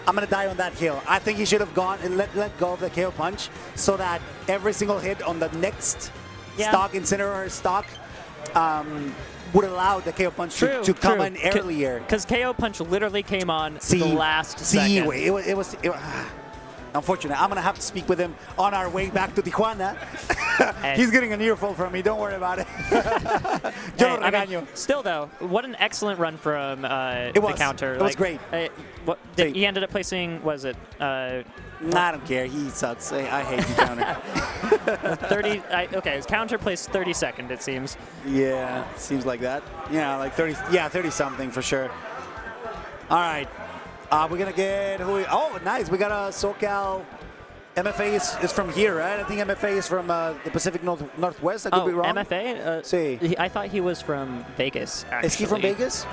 I'm going to die on that hill. I think he should have gone and let go of the KO punch so that every single hit on the next stock, Incineroar stock, would allow the KO punch to come in earlier. Because KO punch literally came on the last second. It was unfortunate. I'm going to have to speak with him on our way back to Tijuana. He's getting an earful from me. Don't worry about it. Still, though, what an excellent run from the counter. It was great. He ended up placing, I don't care. He sucks. I hate the counter. 30. Okay, his counter placed 32nd, it seems. Yeah, seems like that. Yeah, like 30. Yeah, 30 something for sure. All right. We're going to get oh, nice. We got a SoCal. MFA is from here, right? I think MFA is from the Pacific Northwest. I could be wrong. MFA? I thought he was from Vegas, actually. Is he from Vegas?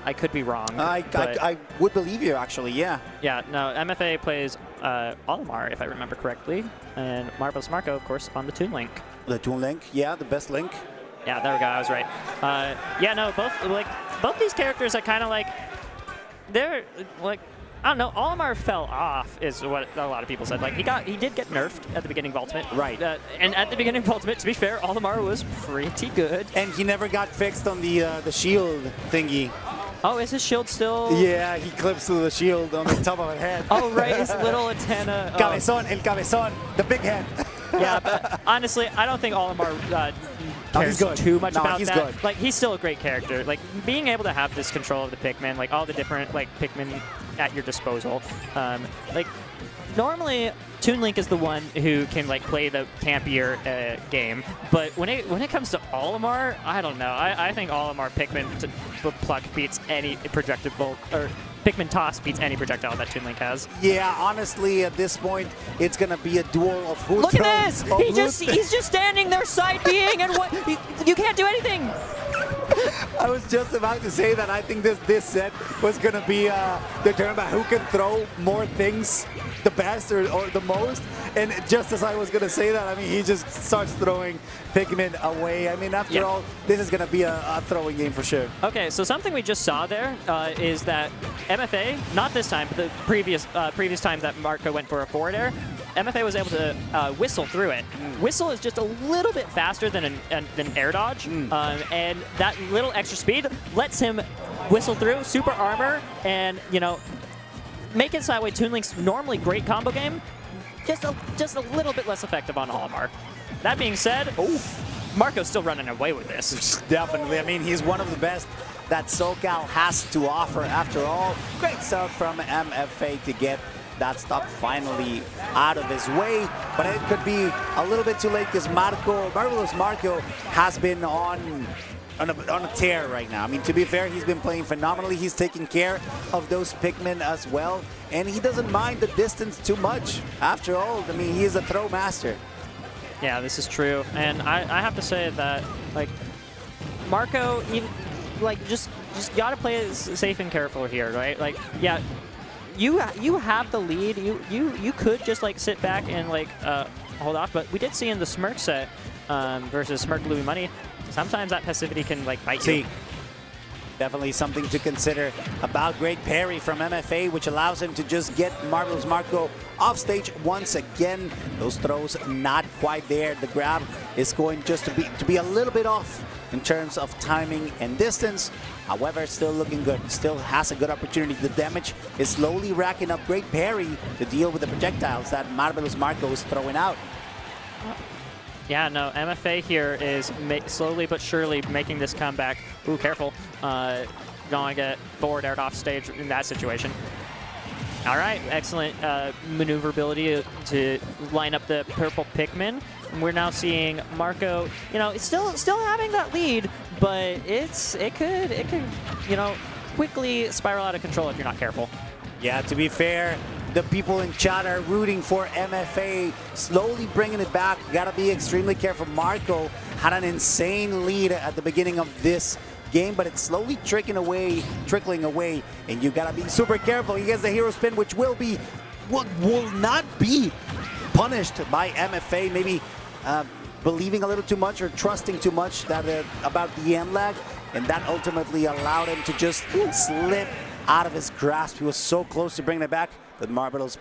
I could be wrong. I would believe you, actually, yeah. Yeah, no, MFA plays Olimar, if I remember correctly, and Marvelous Marco, of course, on the Toon Link. The Toon Link, yeah, the best link. Yeah, there we go, I was right. Yeah, no, both these characters are kind of like, they're like, I don't know, Olimar fell off is what a lot of people said. Like, he did get nerfed at the beginning of Ultimate. Right. And at the beginning of Ultimate, to be fair, Olimar was pretty good. And he never got fixed on the shield thingy. Oh, is his shield still? Yeah, he clips to the shield on the top of his head. Oh, right, his little antenna. Cabezón, el cabezón, the big head. Yeah, but honestly, I don't think Olimar cares too much about that. Good. Like, he's still a great character. Like, being able to have this control of the Pikmin, like all the different Pikmin at your disposal. Like, normally Toon Link is the one who can play the campier game, but when it comes to Olimar, I don't know. I think Olimar Pikmin pluck beats any projectile or Pikmin toss beats any projectile that Toon Link has. Yeah, honestly, at this point, it's gonna be a duel of who. Look at this! He's just standing there side being, and what? You can't do anything. I was just about to say that I think this set was going to be determined about who can throw more things the best or the most. And just as I was going to say that, I mean, he just starts throwing Pikmin away. I mean, after all, this is going to be a throwing game for sure. Okay, so something we just saw there is that MFA, not this time, but the previous time that Marco went for a forward air, MFA was able to whistle through it. Whistle is just a little bit faster than air dodge, and that little extra speed lets him whistle through, super armor, and, you know, make it so that way Toon Link's normally great combo game, just a little bit less effective on Olimar. That being said, Marco's still running away with this. Definitely. I mean, he's one of the best that SoCal has to offer after all. Great start from MFA to get that stock finally out of his way, but it could be a little bit too late because Marvelous Marco has been on a tear right now. I mean, to be fair, he's been playing phenomenally. He's taking care of those Pikmin as well, and he doesn't mind the distance too much. After all, I mean, he is a throw master. Yeah, this is true, and I have to say that, like, Marco, just gotta play it safe and careful here, right? Like, yeah, you have the lead. You could just sit back and hold off, but we did see in the Smirk set versus Smirk Louis Money, sometimes that passivity can bite you. Definitely something to consider about great parry from MFA, which allows him to just get Marvelous Marco off stage once again. Those throws not quite there. The grab is going just to be a little bit off in terms of timing and distance. However, still looking good. Still has a good opportunity. The damage is slowly racking up. Great parry to deal with the projectiles that Marvelous Marco is throwing out. Yeah, no, MFA here is slowly but surely making this comeback. Ooh, careful. Going to get forward aired off stage in that situation. All right, excellent maneuverability to line up the purple Pikmin. And we're now seeing Marco, you know, it's still having that lead, but it could, you know, quickly spiral out of control if you're not careful. Yeah, to be fair, the people in chat are rooting for MFA, slowly bringing it back. Gotta be extremely careful. Marco had an insane lead at the beginning of this game, but it's slowly trickling away, and you gotta be super careful. He gets the hero spin, which will not be punished by MFA. Maybe believing a little too much or trusting too much about the end lag, and that ultimately allowed him to just slip out of his grasp. He was so close to bringing it back, but Marvelous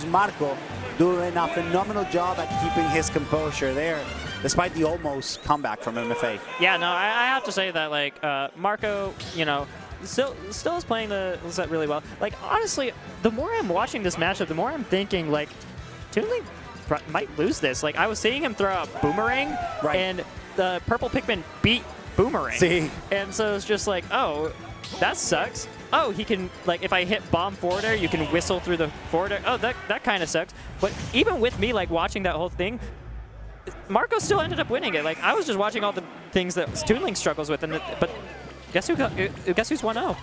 Marco doing a phenomenal job at keeping his composure there, despite the almost comeback from MFA. Yeah, no, I have to say that, like, Marco, you know, still is playing the set really well. Like, honestly, the more I'm watching this matchup, the more I'm thinking, like, Toon might lose this. Like, I was seeing him throw a boomerang, right, and the purple Pikmin beat boomerang. See? And so it's just like, oh, that sucks. Oh, he can, like, if I hit bomb forward air, you can whistle through the forward air. Oh, that kind of sucks. But even with me, like, watching that whole thing, Marco still ended up winning it. Like, I was just watching all the things that Toon struggles with, but guess who's 1-0?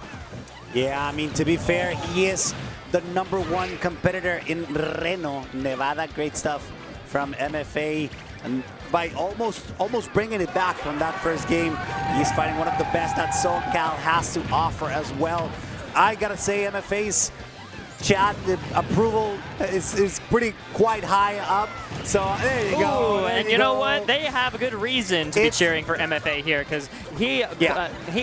Yeah, I mean, to be fair, he is the #1 competitor in Reno, Nevada. Great stuff from MFA. And by almost bringing it back from that first game, he's fighting one of the best that SoCal has to offer as well. I gotta say, MFA's chat approval is pretty quite high up. So there you go. And you know what? They have a good reason to be cheering for MFA here, because he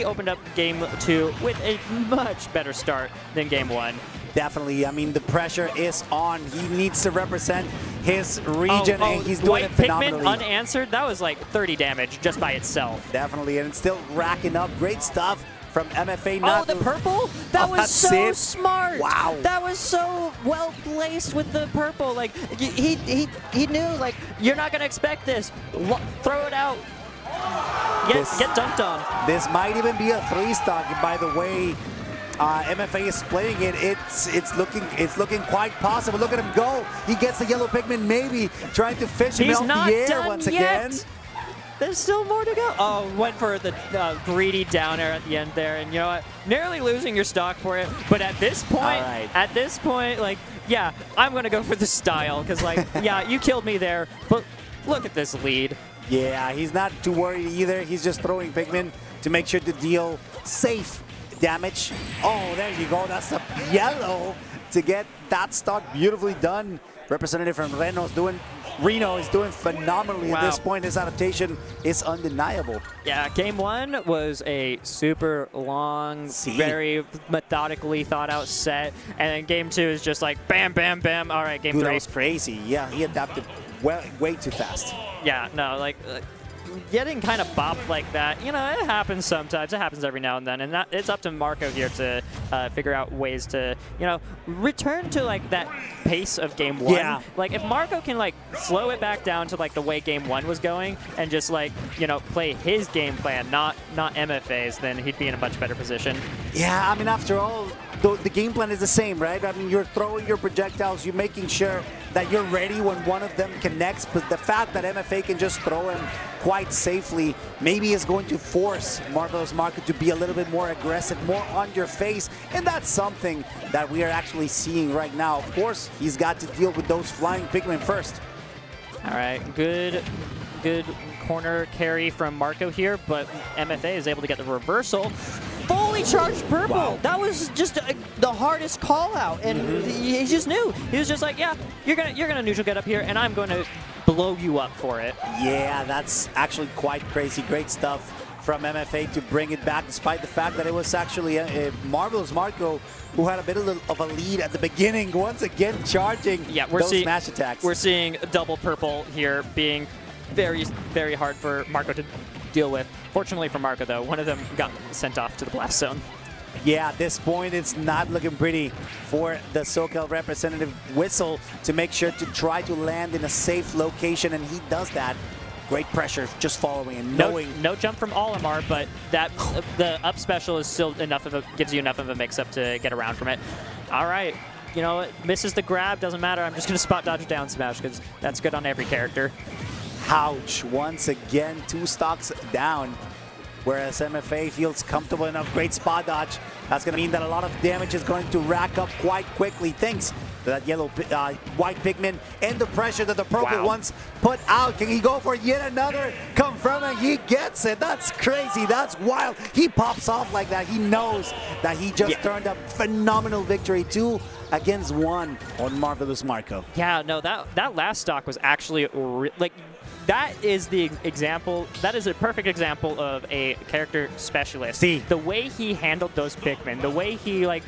opened up game 2 with a much better start than game 1. Definitely. I mean, the pressure is on. He needs to represent his region, and he's doing White it phenomenally. Pikmin unanswered, that was like 30 damage just by itself. Definitely, and it's still racking up. Great stuff from MFA. Oh, the purple? That was so smart. Wow. That was so well placed with the purple. Like, he knew, like, you're not going to expect this. Throw it out. Get dunked on. This might even be a 3-stock, by the way. MFA is playing it. It's looking quite possible. Look at him go. He gets the yellow Pikmin, maybe trying to fish him off the air once again. There's still more to go. Oh, went for the greedy down air at the end there, and you know what? Nearly losing your stock for it. But at this point, like, yeah, I'm gonna go for the style, because, like, yeah, you killed me there, but look at this lead. Yeah, he's not too worried either. He's just throwing Pikmin to make sure to deal safe damage. Oh, there you go. That's the yellow to get that stock beautifully done. Representative from Reno is doing phenomenally at this point. His adaptation is undeniable. Yeah, game 1 was a super long, very methodically thought out set, and then game 2 is just like bam, bam, bam. All right, game 3. That was crazy. Yeah, he adapted way too fast. Yeah, no, like, getting kind of bopped like that, you know, it happens sometimes. It happens every now and then, and it's up to Marco here to figure out ways to, you know, return to, like, that pace of game 1. Yeah. Like, if Marco can, like, slow it back down to, like, the way game 1 was going and just, like, you know, play his game plan, not MFA's, then he'd be in a much better position. Yeah, I mean, after all, the game plan is the same, right? I mean, you're throwing your projectiles, you're making sure that you're ready when one of them connects, but the fact that MFA can just throw him quite safely maybe is going to force Marvelous Marco to be a little bit more aggressive, more on your face, and that's something that we are actually seeing right now. Of course, he's got to deal with those flying Pikmin first. All right, good corner carry from Marco here, but MFA is able to get the reversal. Fully charged purple. Wow. That was just the hardest call out, and he just knew. He was just like, yeah, you're gonna neutral get up here, and I'm going to blow you up for it. Yeah, that's actually quite crazy. Great stuff from MFA to bring it back, despite the fact that it was actually a Marvelous Marco who had a bit of a lead at the beginning, once again charging those smash attacks. We're seeing double purple here being very, very hard for Marco to deal with. Fortunately for Marco, though, one of them got sent off to the blast zone. Yeah, at this point, it's not looking pretty for the SoCal representative Whistle to make sure to try to land in a safe location, and he does that. Great pressure, just following and knowing. No jump from Olimar, but that the up special is still enough of gives you enough of a mix-up to get around from it. All right, you know what? Misses the grab, doesn't matter. I'm just going to spot dodge down smash because that's good on every character. Ouch, once again, 2 stocks down. Whereas MFA feels comfortable enough. Great spot dodge. That's going to mean that a lot of damage is going to rack up quite quickly, thanks to that yellow white Pikmin and the pressure that the purple ones put out. Can he go for yet another confirm, and he gets it? That's crazy. That's wild. He pops off like that. He knows that he just turned a phenomenal victory. 2 against 1 on Marvelous Marco. Yeah, no, that last stock was actually like that is the example. That is a perfect example of a character specialist. See. The way he handled those Pikmin, the way he like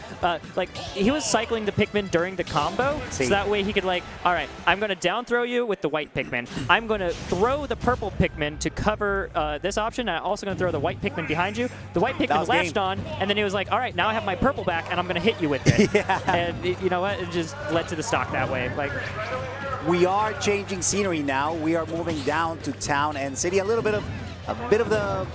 he was cycling the Pikmin during the combo, See. so that way he could like, all right, I'm gonna down throw you with the white Pikmin. I'm gonna throw the purple Pikmin to cover this option. And I'm also gonna throw the white Pikmin behind you. The white Pikmin was latched game. on, and then he was like, all right, now I have my purple back, and I'm gonna hit you with it. Yeah. And you know what? It just led to the stock that way. Like. We are changing scenery now. We are moving down to town and city. A bit of the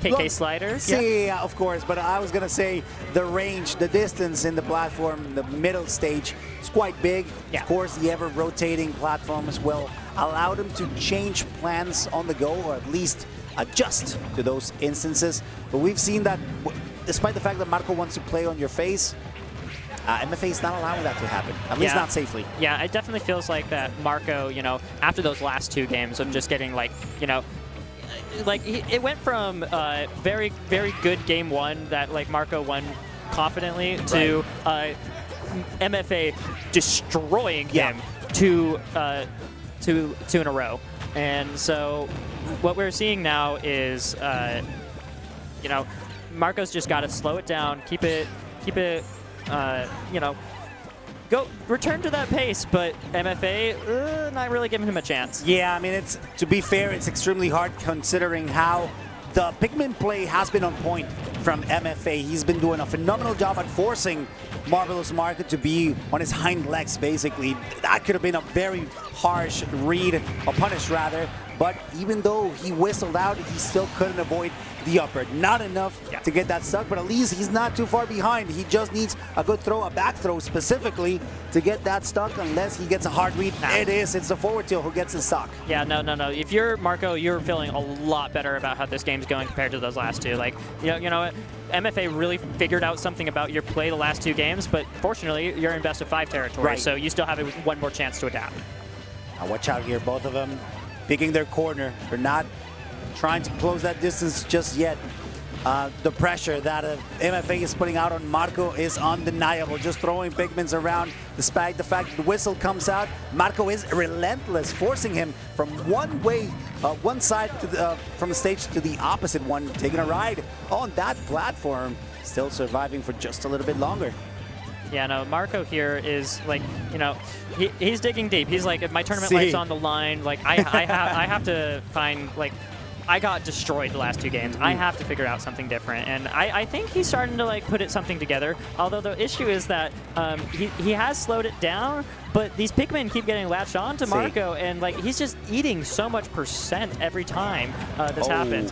KK sliders. Yeah, of course. But I was gonna say the range, the distance in the platform, the middle stage is quite big. Yeah. Of course, the ever-rotating platforms will allow them to change plans on the go, or at least adjust to those instances. But we've seen that, despite the fact that Marco wants to play on your face, MFA is not allowing that to happen, at least not safely. Yeah, it definitely feels like that Marco, you know, after those last 2 games of just getting like, you know, like it went from very, very good game 1 that like Marco won confidently to MFA destroying him 2 in a row. And so what we're seeing now is, you know, Marco's just got to slow it down, keep it, you know, return to that pace, but MFA not really giving him a chance. Yeah, I mean, to be fair, it's extremely hard considering how the Pikmin play has been on point from MFA. He's been doing a phenomenal job at forcing Marvelous Market to be on his hind legs, basically. That could have been a very harsh read, or punish rather, but even though he whistled out, he still couldn't avoid the upper. Not enough to get that stuck, but at least he's not too far behind. He just needs a good throw, a back throw specifically, to get that stuck, unless he gets a hard read. It's the forward tilt who gets the stuck. Yeah, no. If you're Marco, you're feeling a lot better about how this game's going compared to those last 2. Like, you know what? MFA really figured out something about your play the last 2 games, but fortunately, you're in best of 5 territory, so you still have one more chance to adapt. Now watch out here, both of them picking their corner. They're not trying to close that distance just yet. The pressure that MFA is putting out on Marco is undeniable. Just throwing Pikmins around, despite the fact that the whistle comes out. Marco is relentless, forcing him from one side to from the stage to the opposite one, taking a ride on that platform, still surviving for just a little bit longer. Yeah, no, Marco here is like, you know, he's digging deep. He's like, if my tournament life's on the line, like I have to find, like, I got destroyed the last 2 games. I have to figure out something different, and I think he's starting to like put something together. Although the issue is that he has slowed it down, but these Pikmin keep getting latched on to Marco, and like he's just eating so much % every time this happens.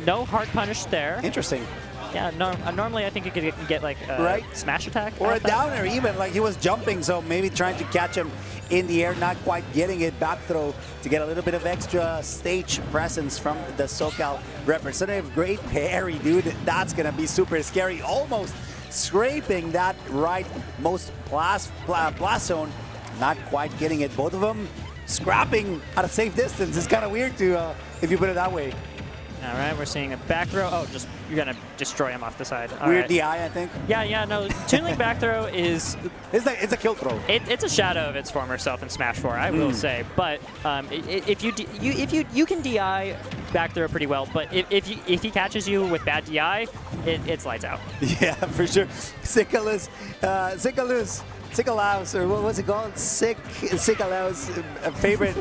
No hard punish there. Interesting. Yeah, normally I think you could get like a smash attack. Or a downer even, like he was jumping, so maybe trying to catch him in the air, not quite getting it. Back throw to get a little bit of extra stage presence from the SoCal representative. Great parry, dude. That's going to be super scary. Almost scraping that rightmost blast zone. Not quite getting it. Both of them scrapping at a safe distance. It's kind of weird to, if you put it that way. All right, we're seeing a back throw. Oh, you're going to destroy him off the side. Weird DI, I think. Yeah, no. Toon Link back throw is... It's a kill throw. It's a shadow of its former self in Smash 4, I will say. But if you can DI back throw pretty well, but if he catches you with bad DI, it's lights out. Yeah, for sure. Sickalaus, or what was it called? Sickalaus, favorite,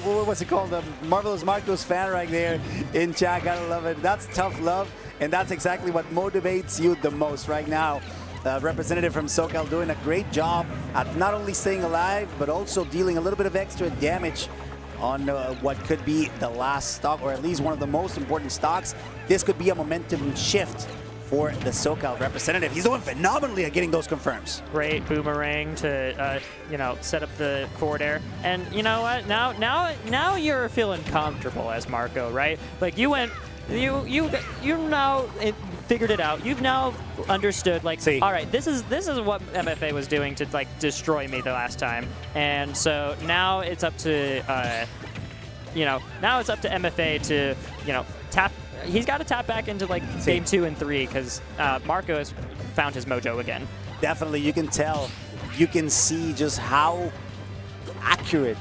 what was it called? Marvelous Marco's fan right there in chat. Gotta love it. That's tough love, and that's exactly what motivates you the most right now. Representative from SoCal doing a great job at not only staying alive, but also dealing a little bit of extra damage on what could be the last stock, or at least one of the most important stocks. This could be a momentum shift for the SoCal representative. He's doing phenomenally at getting those confirms. Great boomerang to you know, set up the forward air. And you know what? Now you're feeling comfortable as Marco, right? Like you now figured it out. You've now understood, like, all right, this is what MFA was doing to like destroy me the last time. And so now it's up to MFA to, you know, tap. He's got to tap back into like game 2 and 3 because Marco has found his mojo again. Definitely, you can tell, you can see just how accurate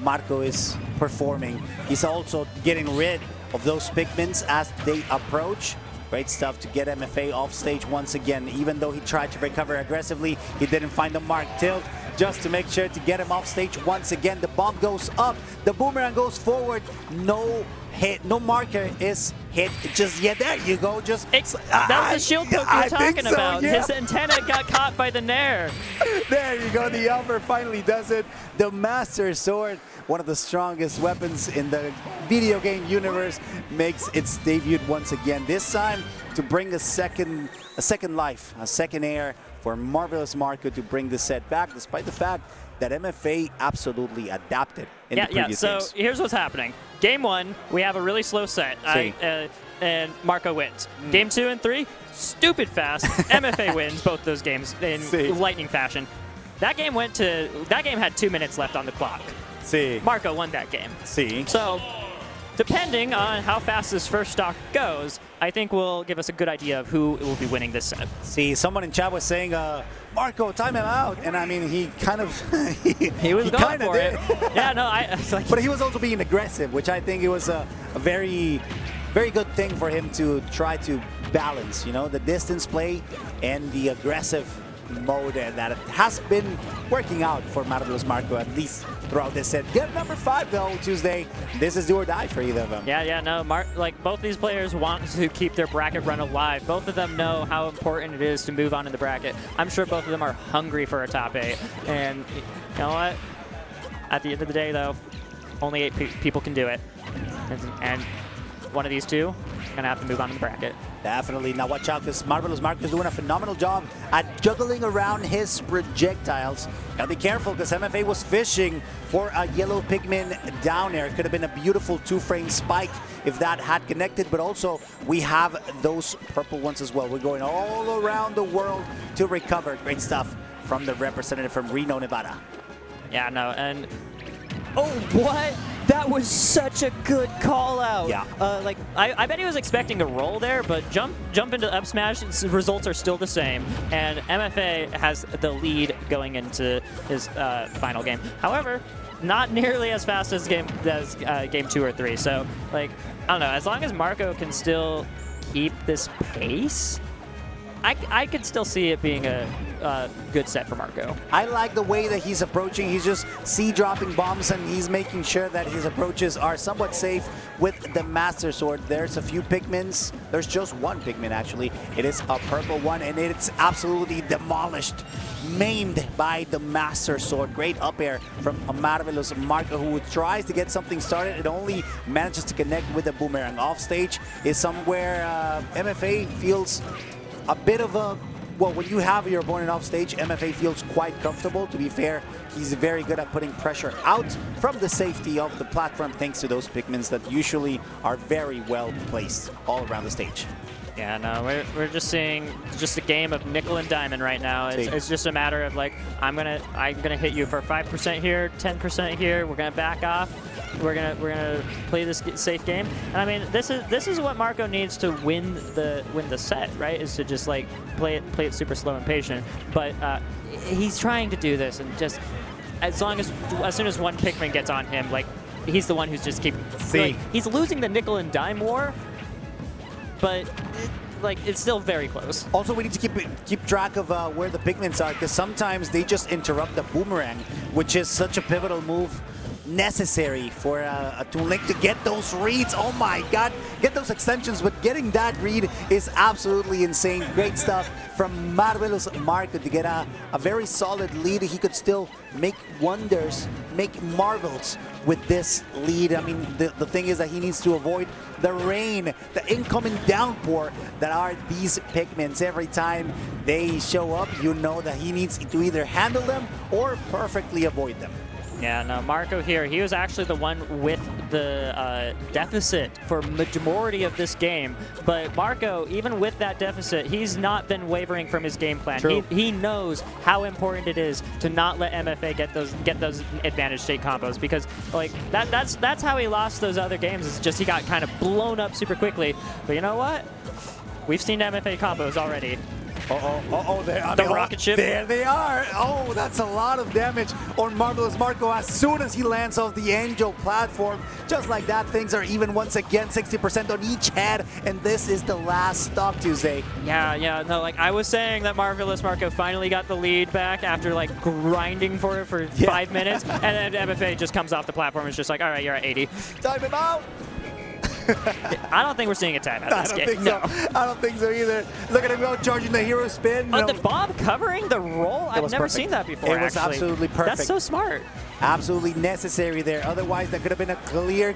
Marco is performing. He's also getting rid of those Pikmins as they approach. Great stuff to get MFA off stage once again. Even though he tried to recover aggressively, he didn't find the mark. Tilt just to make sure to get him off stage once again. The bomb goes up, the boomerang goes forward. No hit, no marker is hit just yet. There you go. Just that was the shield poke you were talking about. Yeah. His antenna got caught by the Nair. There you go. The Elmer finally does it. The Master Sword, one of the strongest weapons in the video game universe, makes its debut once again. This time to bring a second life, a second air for Marvelous Marco to bring the set back, despite the fact that MFA absolutely adapted in the previous games. So here's what's happening. Game 1, we have a really slow set, and Marco wins. Game 2 and 3, stupid fast. MFA wins both those games in lightning fashion. That game had 2 minutes left on the clock. Marco won that game. So, depending on how fast this first stock goes, I think will give us a good idea of who will be winning this set. Someone in chat was saying, Marco, time him out. And I mean, he kind of... he was going for it. Yeah, no, like, but he was also being aggressive, which I think it was a very, very good thing for him to try to balance, you know, the distance play and the aggressive mode that has been working out for Marvelous Marco, at least throughout this set. Get number 5 though, Tuesday. This is do or die for either of them. No, like both these players want to keep their bracket run alive. Both of them know how important it is to move on in the bracket. I'm sure both of them are hungry for a top 8. And you know what? At the end of the day though, only 8 people can do it. And one of these two gonna have to move on in the bracket. Definitely. Now watch out, because Marvelous Marco is doing a phenomenal job at juggling around his projectiles. Gotta be careful, because MFA was fishing for a yellow Pikmin down air. Could have been a beautiful 2-frame spike if that had connected, but also we have those purple ones as well. We're going all around the world to recover. Great stuff from the representative from Reno, Nevada. Yeah, no, and oh, what? That was such a good call out. Yeah. Like I bet he was expecting a roll there, but jump into up smash. Its results are still the same, and MFA has the lead going into his final game. However, not nearly as fast as game 2 or 3. So like I don't know. As long as Marco can still keep this pace, I could still see it being a good set for Marco. I like the way that he's approaching. He's just dropping bombs, and he's making sure that his approaches are somewhat safe with the Master Sword. There's a few Pikmins. There's just one Pikmin, actually. It is a purple one, and it's absolutely demolished, maimed by the Master Sword. Great up air from a Marvelous Marco, who tries to get something started. It only manages to connect with the boomerang. Off stage is somewhere MFA feels a bit of a, well, when you have your opponent off stage, MFA feels quite comfortable. To be fair, he's very good at putting pressure out from the safety of the platform, thanks to those Pikmins that usually are very well placed all around the stage. Yeah, no, we're just seeing just a game of nickel and diamond right now. It's just a matter of like, I'm gonna hit you for 5% here, 10% here. We're gonna back off. We're gonna play this safe game. And I mean, this is what Marco needs to win the set, right? Is to just like play it super slow and patient. But he's trying to do this, and just as soon as one Pikmin gets on him, like he's the one who's just like, he's losing the nickel and dime war. But it's still very close. Also, we need to keep track of where the Pikmins are, because sometimes they just interrupt the boomerang, which is such a pivotal move necessary for a Toon Link to get those reads. Oh my god, get those extensions, but getting that read is absolutely insane. Great stuff from Marvelous Marco to get a very solid lead. He could still make wonders, make marvels with this lead. I mean, the thing is that he needs to avoid the rain, the incoming downpour that are these Pikmins. Every time they show up, you know that he needs to either handle them or perfectly avoid them. Yeah, no, Marco here, he was actually the one with the deficit for majority of this game. But Marco, even with that deficit, he's not been wavering from his game plan. He knows how important it is to not let MFA get those advantage state combos, because like that's how he lost those other games. It's just he got kind of blown up super quickly. But you know what? We've seen MFA combos already. The rocket ship. There they are. Oh, that's a lot of damage on Marvelous Marco as soon as he lands off the Angel platform. Just like that, things are even once again, 60% on each head, and this is the last stock, Tuesday. Yeah, no, like I was saying that Marvelous Marco finally got the lead back after like grinding for it for 5 minutes, and then MFA just comes off the platform and is just like, all right, you're at 80. Time him out. I don't think we're seeing a time out of this game. I don't think so either. Look at him go charging the hero spin. The Bob covering the roll? I've never seen that before, It was actually. absolutely perfect. That's so smart. Absolutely necessary there. Otherwise, that could have been a clear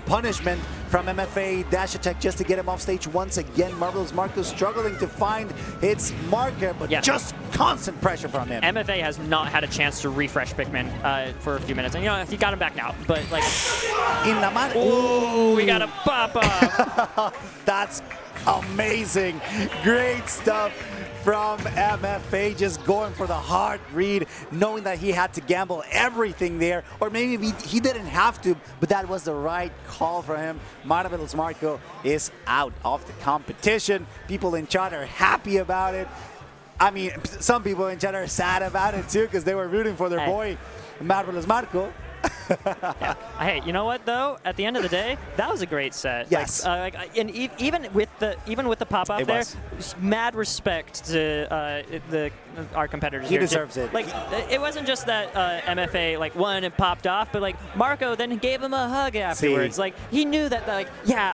punishment from MFA dash attack just to get him off stage once again. Marvelous Marco struggling to find its marker, but just constant pressure from him. MFA has not had a chance to refresh Pikmin for a few minutes. And, you know, he got him back now. But, like... In la mano. Ooh, we got a pop-up. That's amazing. Great stuff from MFA, just going for the hard read, knowing that he had to gamble everything there, or maybe he didn't have to, but that was the right call for him. Marvelous Marco is out of the competition. People in chat are happy about it. I mean, some people in chat are sad about it too, because they were rooting for their boy, Marvelous Marco. Hey, you know what though? At the end of the day, that was a great set. Yes. And even with the pop up there, mad respect to our competitors. He here. deserves it. Like it wasn't just that MFA like won and popped off, but like Marco then gave him a hug afterwards. Like he knew that